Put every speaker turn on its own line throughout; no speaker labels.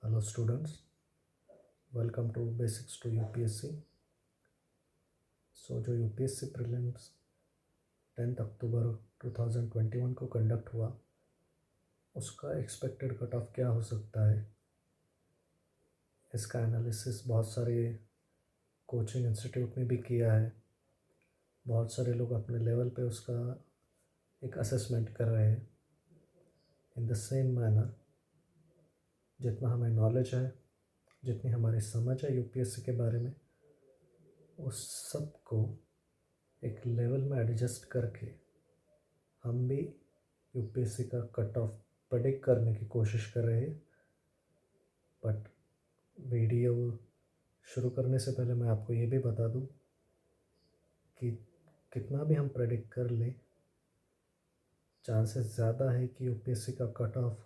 Hello students, welcome to Basics to UPSC. जो UPSC prelims 10 अक्टूबर 2021 को conduct हुआ, उसका एक्सपेक्टेड कट ऑफ क्या हो सकता है, इसका एनालिसिस बहुत सारे कोचिंग इंस्टीट्यूट में भी किया है। बहुत सारे लोग अपने लेवल पे उसका एक असेसमेंट कर रहे हैं। इन द सेम मैनर, जितना हमें नॉलेज है, जितनी हमारी समझ है यूपीएससी के बारे में, उस सब को एक लेवल में एडजस्ट करके हम भी यूपीएससी का कट ऑफ प्रेडिक्ट करने की कोशिश कर रहे हैं। बट वीडियो शुरू करने से पहले मैं आपको ये भी बता दूं कि कितना भी हम प्रेडिक्ट कर लें, चांसेस ज़्यादा है कि यूपीएससी का cut off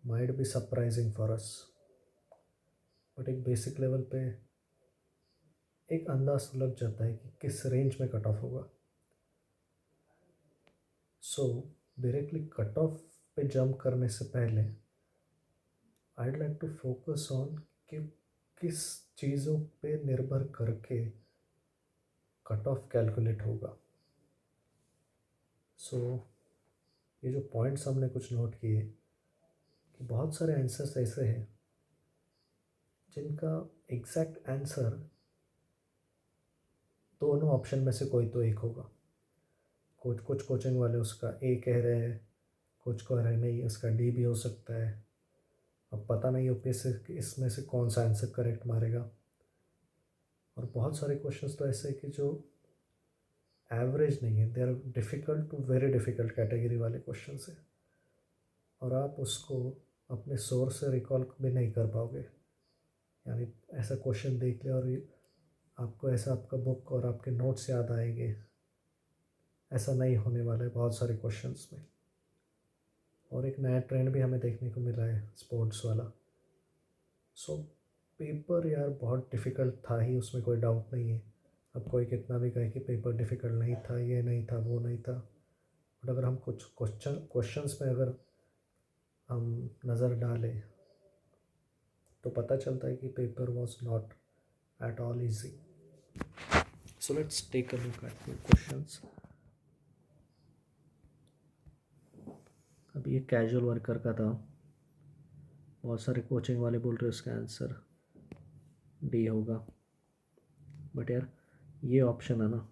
might be surprising for us. But एक बेसिक लेवल पे एक अंदाज लग जाता है कि किस रेंज में कट ऑफ होगा। सो डायरेक्टली कट ऑफ पे जंप करने से पहले I'd like to focus on कि किस चीज़ों पे निर्भर करके कट ऑफ कैलकुलेट होगा। ये जो पॉइंट्स हमने कुछ नोट किए कि बहुत सारे आंसर्स ऐसे हैं जिनका एग्जैक्ट आंसर दोनों ऑप्शन में से कोई तो एक होगा। कुछ कोचिंग वाले उसका ए कह रहे हैं, कुछ कह रहे नहीं उसका डी भी हो सकता है। अब पता नहीं यूपीएससी इसमें से कौन सा आंसर करेक्ट मारेगा। और बहुत सारे क्वेश्चंस तो ऐसे हैं कि जो एवरेज नहीं है, they are difficult to very difficult category वाले क्वेश्चन है, और आप उसको अपने सोर्स से रिकॉल भी नहीं कर पाओगे। यानी ऐसा क्वेश्चन देख लिया और आपको ऐसा आपका बुक और आपके नोट्स याद आएंगे, ऐसा नहीं होने वाला है बहुत सारे क्वेश्चंस में। और एक नया ट्रेंड भी हमें देखने को मिला है, स्पोर्ट्स वाला। पेपर यार बहुत डिफ़िकल्ट था ही, उसमें कोई डाउट नहीं है। अब कोई कितना भी कहे कि पेपर डिफ़िकल्ट नहीं था, ये नहीं था, वो नहीं था, बट अगर हम कुछ क्वेश्चंस में अगर हम नज़र डालें तो पता चलता है कि paper was not at all easy. So let's take a look at the questions. अब ये कैजुअल वर्कर का था, बहुत सारे कोचिंग वाले बोल रहे उसका आंसर डी होगा। बट यार ये ऑप्शन है ना,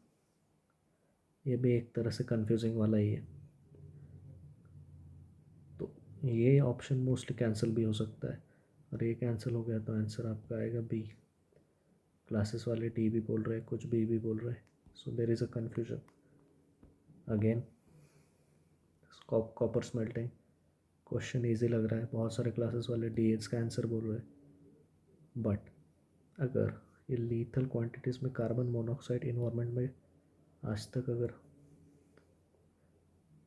ये भी एक तरह से कंफ्यूजिंग वाला ही है। तो ये ऑप्शन मोस्टली कैंसिल भी हो सकता है, और ये कैंसिल हो गया तो आंसर आपका आएगा बी। क्लासेस वाले डी भी बोल रहे हैं, कुछ बी भी बोल रहे हैं। So there is a confusion again. Copper smelting question easy लग रहा है, बहुत सारे क्लासेस वाले डी इसका आंसर बोल रहे हैं। बट अगर ये लीथल क्वांटिटीज़ में कार्बन मोनोऑक्साइड इन्वायरमेंट में आज तक अगर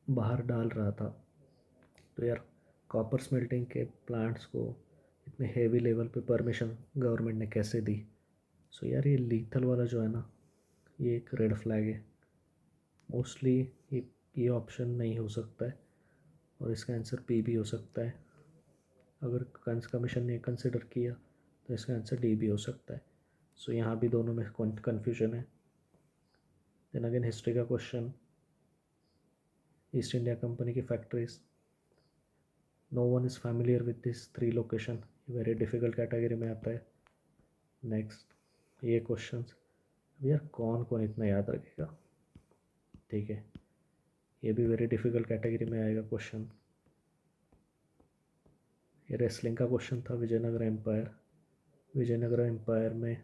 बाहर डाल रहा था, तो यार कॉपर स्मेल्टिंग के प्लांट्स को इतने हेवी लेवल पे परमिशन गवर्नमेंट ने कैसे दी। यार ये लीथल वाला जो है ना, ये एक रेड फ्लैग है। मोस्टली ये ऑप्शन नहीं हो सकता है, और इसका आंसर पी भी हो सकता है। अगर कमीशन ने कंसिडर किया तो इसका आंसर डी भी हो सकता है। यहाँ भी दोनों में कन्फ्यूजन है। देन अगेन हिस्ट्री का क्वेश्चन, ईस्ट इंडिया कंपनी की factories, no one is familiar with this 3 location, very difficult category में आता है। नेक्स्ट ये क्वेश्चन, यार कौन कौन इतना याद रखेगा, ठीक है, ये भी वेरी डिफ़िकल्ट कैटेगरी में आएगा क्वेश्चन। ये रेसलिंग का क्वेश्चन था, विजयनगर एम्पायर में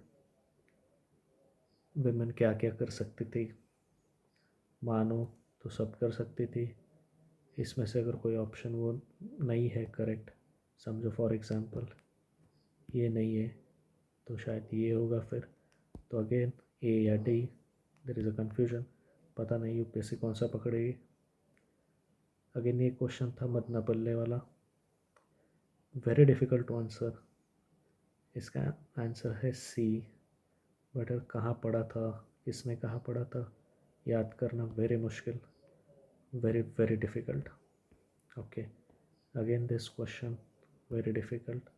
विमेन क्या क्या कर सकती थी। मानो तो सब कर सकती थी, इसमें से अगर कोई ऑप्शन वो नहीं है करेक्ट, समझो फॉर एग्ज़ाम्पल ये नहीं है, तो शायद ये होगा फिर। तो अगेन ए या D, there is a confusion, पता नहीं यूपीएससी कौन सा पकड़ेगी। अगेन ये क्वेश्चन था मदना पल्ले वाला, वेरी डिफ़िकल्ट टू आंसर, इसका आंसर है सी। बट कहाँ पढ़ा था, किसने कहाँ पढ़ा था, याद करना वेरी मुश्किल, very very difficult. Okay, again this question very difficult.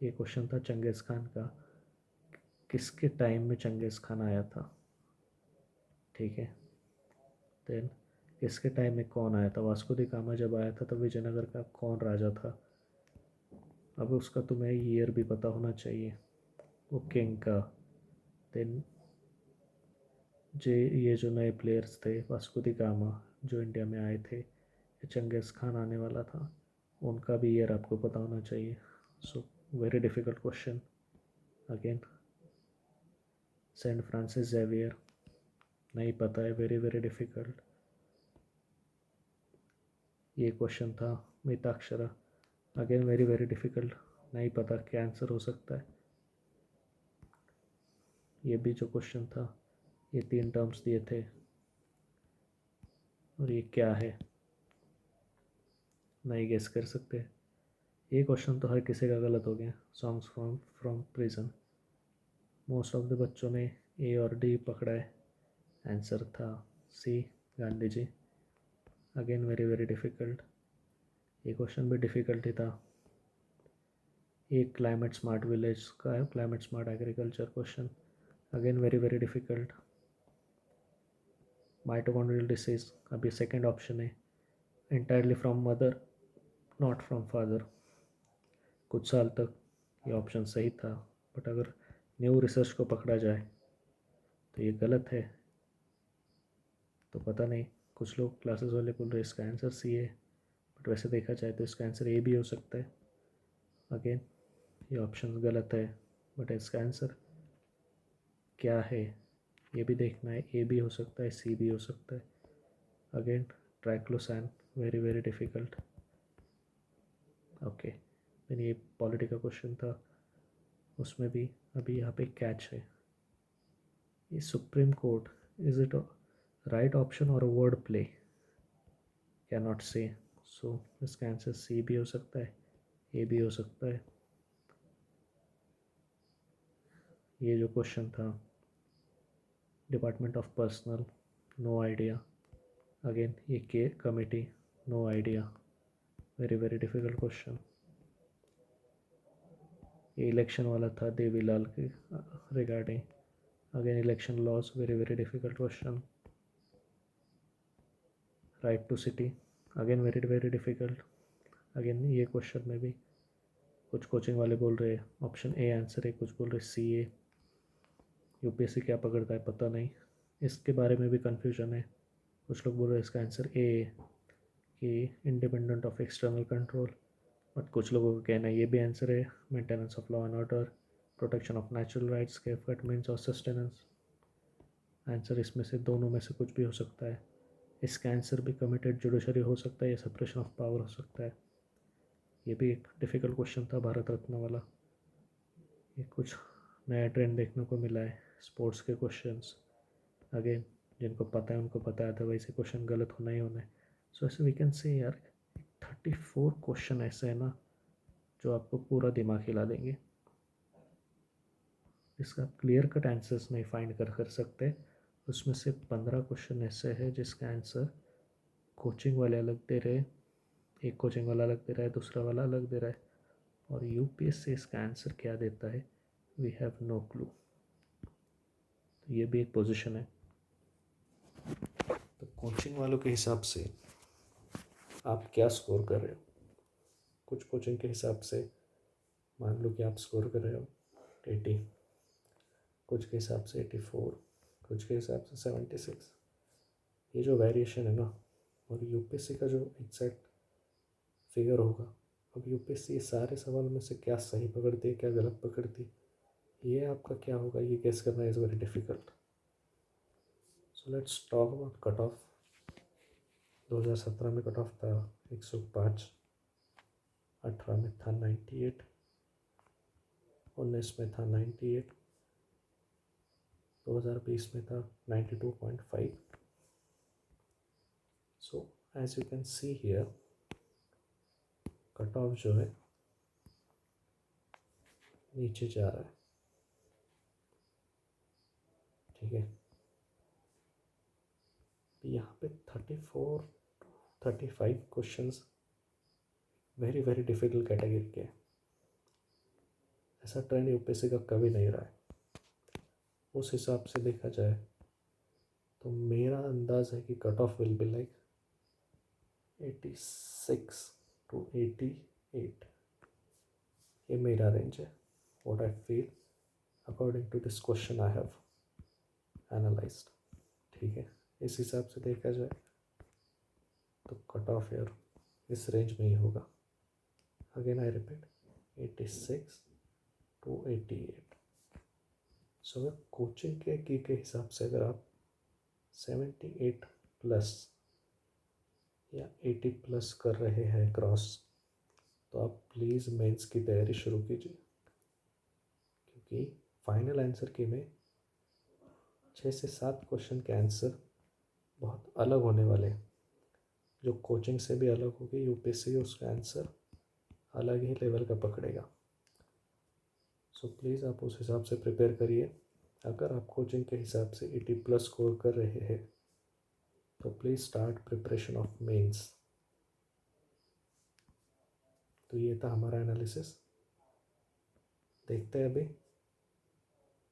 ये क्वेश्चन था चंगेज़ खान का, किसके टाइम में चंगेज़ खान आया था, ठीक है। देन किसके टाइम में कौन आया था, वास्को दी गामा जब आया था तब विजयनगर का कौन राजा था। अब उसका तुम्हें ईयर भी पता होना चाहिए, वो किंग का। देन ये जो नए प्लेयर्स थे वास्को दी गामा जो इंडिया में आए थे, ये चंगेज़ खान आने वाला था, उनका भी ईयर आपको पता होना चाहिए। So very difficult question again. Saint Francis Xavier नहीं पता है, वेरी वेरी डिफ़िकल्ट। ये क्वेश्चन था Mitakshara, again very very difficult, नहीं पता क्या आंसर हो सकता है। ये भी जो क्वेश्चन था, ये 3 टर्म्स दिए थे और ये क्या है, नहीं गेस कर सकते। ये क्वेश्चन तो हर किसी का गलत हो गया, songs from prison. Most of the बच्चों ने ए और डी पकड़ा है, आंसर था सी Gandhi ji. Again very very difficult, ये क्वेश्चन भी डिफ़िकल्ट ही था। एक क्लाइमेट स्मार्ट विलेज का है, climate smart agriculture question, again very very difficult. Mitochondrial disease अभी सेकेंड ऑप्शन है, entirely from mother not from father. कुछ साल तक ये ऑप्शन सही था, बट अगर न्यू रिसर्च को पकड़ा जाए तो ये गलत है। तो पता नहीं, कुछ लोग क्लासेस वाले बोल रहे इसका आंसर सी है, बट वैसे देखा जाए तो इसका आंसर ए भी हो सकता है। अगेन ये ऑप्शन गलत है, बट इसका आंसर क्या है ये भी देखना है, ए भी हो सकता है, सी भी हो सकता है। Again triclosan, very very difficult. Okay, then ये पॉलिटी का क्वेश्चन था, उसमें भी अभी यहाँ पे कैच है, ये supreme court is it right option और word play, can not say. So इसका आंसर सी भी हो सकता है, ए भी हो सकता है। ये जो क्वेश्चन था department of personnel, no idea. Again ये के committee, no idea, very very difficult question. ये इलेक्शन वाला था देवीलाल के regarding, again election laws, very very difficult question. Right to city, again very very difficult. Again ये question में भी कुछ कोचिंग वाले बोल रहे हैं ऑप्शन ए आंसर है, कुछ बोल रहे सी ए। यूपीएससी क्या पकड़ता है पता नहीं, इसके बारे में भी कन्फ्यूजन है। कुछ लोग बोल रहे हैं इसका आंसर ए कि independent of external control, but कुछ लोगों का कहना है ये भी आंसर है, maintenance of law and order, protection of natural rights, safeguard means of sustenance. Answer इसमें से दोनों में से कुछ भी हो सकता है। इसका आंसर भी कमिटेड जुडिशरी हो सकता है या सेपरेशन ऑफ पावर हो सकता है। ये भी एक डिफ़िकल्ट क्वेश्चन था भारत रत्न वाला। ये कुछ नया ट्रेंड देखने को मिला है, स्पोर्ट्स के क्वेश्चंस। अगेन जिनको पता है उनको पता है, अदरवाइज ये क्वेश्चन गलत होना ही होना है। सो ऐसे वी कैन से यार 34 क्वेश्चन ऐसे है ना जो आपको पूरा दिमाग हिला देंगे। इसका क्लियर कट आंसर्स नहीं फाइंड कर सकते, उसमें से 15 क्वेश्चन ऐसे हैं जिसका आंसर कोचिंग वाले अलग दे रहे, एक कोचिंग वाला अलग दे रहा है, दूसरा वाला अलग दे रहा है, और यूपीएससी इसका आंसर क्या देता है वी हैव नो क्लू। तो ये भी एक पोजीशन है। तो कोचिंग वालों के हिसाब से आप क्या स्कोर कर रहे हो, कुछ कोचिंग के हिसाब से मान लो कि आप स्कोर कर रहे हो 80, कुछ के हिसाब से 84, कुछ के हिसाब से 76। ये जो वेरिएशन है ना, और यूपीएससी का जो एग्जैक्ट फिगर होगा, अब यूपीएससी सारे सवाल में से क्या सही पकड़ती है क्या गलत पकड़ती, ये आपका क्या होगा ये गेस करना is very difficult. So let's talk about cut off. 2017 में कट ऑफ था 105, 18 में था 98, 19 में था 98, 2020 में था 92.5। So as you can see here cut off जो है नीचे जा रहा है, ठीक है। यहाँ पे 34 35 questions very very difficult category के हैं। ऐसा ट्रेंड यूपीएससी का कभी नहीं रहा है। उस हिसाब से देखा जाए तो मेरा अंदाज़ है कि cut off will be like 86 to 88। ये मेरा रेंज है, what I feel according to this question I have analysed. ठीक है, इस हिसाब से देखा जाए तो कट ऑफ ईयर इस रेंज में ही होगा। Again I repeat 86 to 88। So अगर कोचिंग के की के हिसाब से अगर आप 78 प्लस या 80 प्लस कर रहे हैं क्रॉस, तो आप प्लीज़ मेंस की तैयारी शुरू कीजिए, क्योंकि फाइनल आंसर की में 6 से 7 क्वेश्चन के आंसर बहुत अलग होने वाले हैं। जो कोचिंग से भी अलग होगी, यूपीएससी उसका आंसर अलग ही लेवल का पकड़ेगा। सो प्लीज़ आप उस हिसाब से प्रिपेयर करिए। अगर आप कोचिंग के हिसाब से 80 प्लस स्कोर कर रहे हैं तो please start preparation of mains. तो ये था हमारा एनालिसिस। देखते हैं, अभी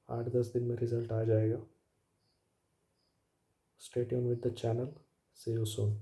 8-10 दिन में रिज़ल्ट आ जाएगा। Stay tune with the channel. See you soon.